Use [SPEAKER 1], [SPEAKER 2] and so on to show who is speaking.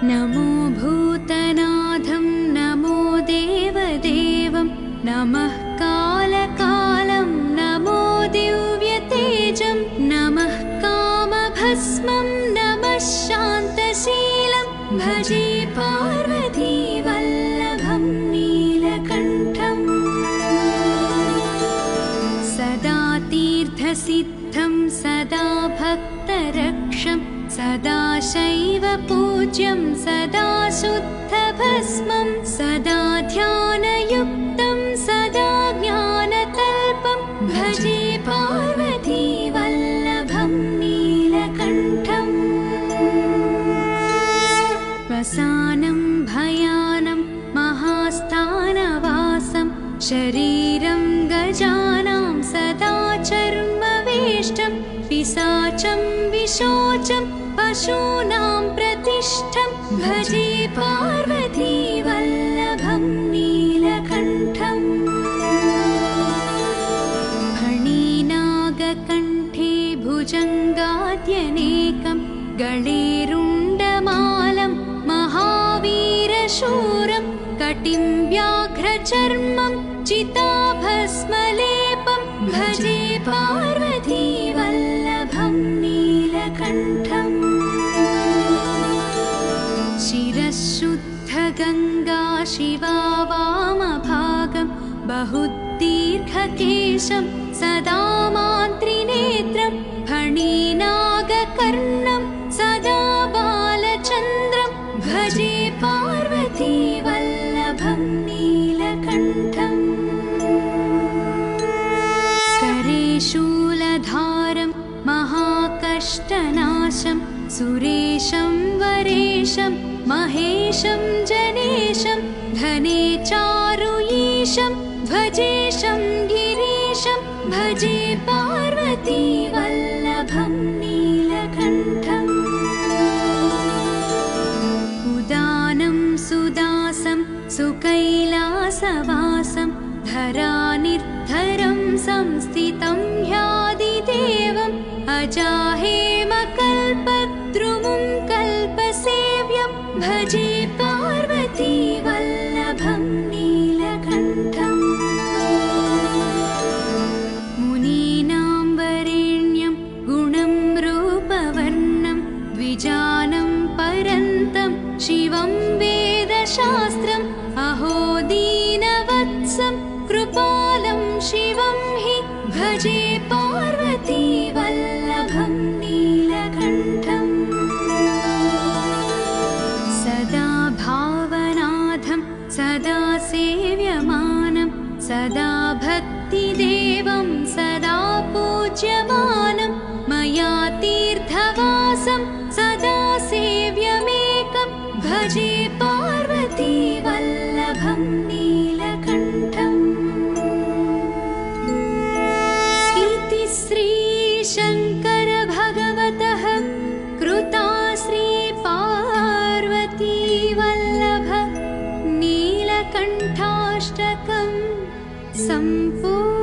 [SPEAKER 1] नमो भूतनाथं नमो देवदेवं नमः कालकालं नमो दिव्यतेजं नमः कामभस्मं नमः शान्तशीलं भजे पार्वतीवल्लभं नीलकण्ठम् सदा तीर्थसिद्धं सदा भक्तरक्षं सदा शैव पूज्यं सदा शुद्धभस्मं सदा ध्यानयुक्तं सदा ज्ञानतल्पं भजे पार्वतीवल्लभं नीलकण्ठम् वसानं भयानं महास्थानवासं शरीरं गजानां सदा चर्मवेष्टं पिशाचं विशोचं पशूनां प्रतिष्ठं भजे पार्वतीवल्लभं नीलकण्ठम् फणिनागकण्ठे भुजङ्गाद्यनेकं गळेरुण्डमालं महावीरशूरं कटिं व्याघ्रचर्मं चिताभस्मलेपं भजे पार्वतीवल्लभं नीलकण्ठम् शिरःशुद्धगङ्गा शिवा वामभागं बहुदीर्घकेशं सदा मान्त्रिनेत्रं फणिनागकर्णं सदा बालचन्द्रं भजे पार्वतीवल्लभं नीलकण्ठम् करे शूलधारं महाकष्टनाशं सुरेशं वरेशं महेशं जनेशं धने चारुईशं भजेशं गिरीशं भजे पार्वतीवल्लभं नीलकण्ठम् उदानं सुदासं सुकैलासवासं धरानिर्धरं संस्थितं ह्यादिदेवम् अजाहेमकल्पद्रुमुं कल्पसेव्यं भजे पार्वतीवल्लभं नीलकण्ठम् मुनीनां वरेण्यं गुणं रूपवर्णं द्विजानं परन्तं शिवं वेदशास्त्रम् अहो दीनवत्सं कृपालं शिवं हि भजे पार्वतीवल्लभं नीलकण्ठम् सदा भावनाथं सदा सेव्यमानं सदा भक्तिदेवं सदा पूज्यमानं मया तीर्थवासं सदा सेव्यमेकं भजे पार्वतीवल्लभं नीलकण्ठम् इति श्रीशङ्कर भगवतः कृता श्रीपार्वतीवल्लभ नीलकण्ठाष्टकं सम्पूर्णम्।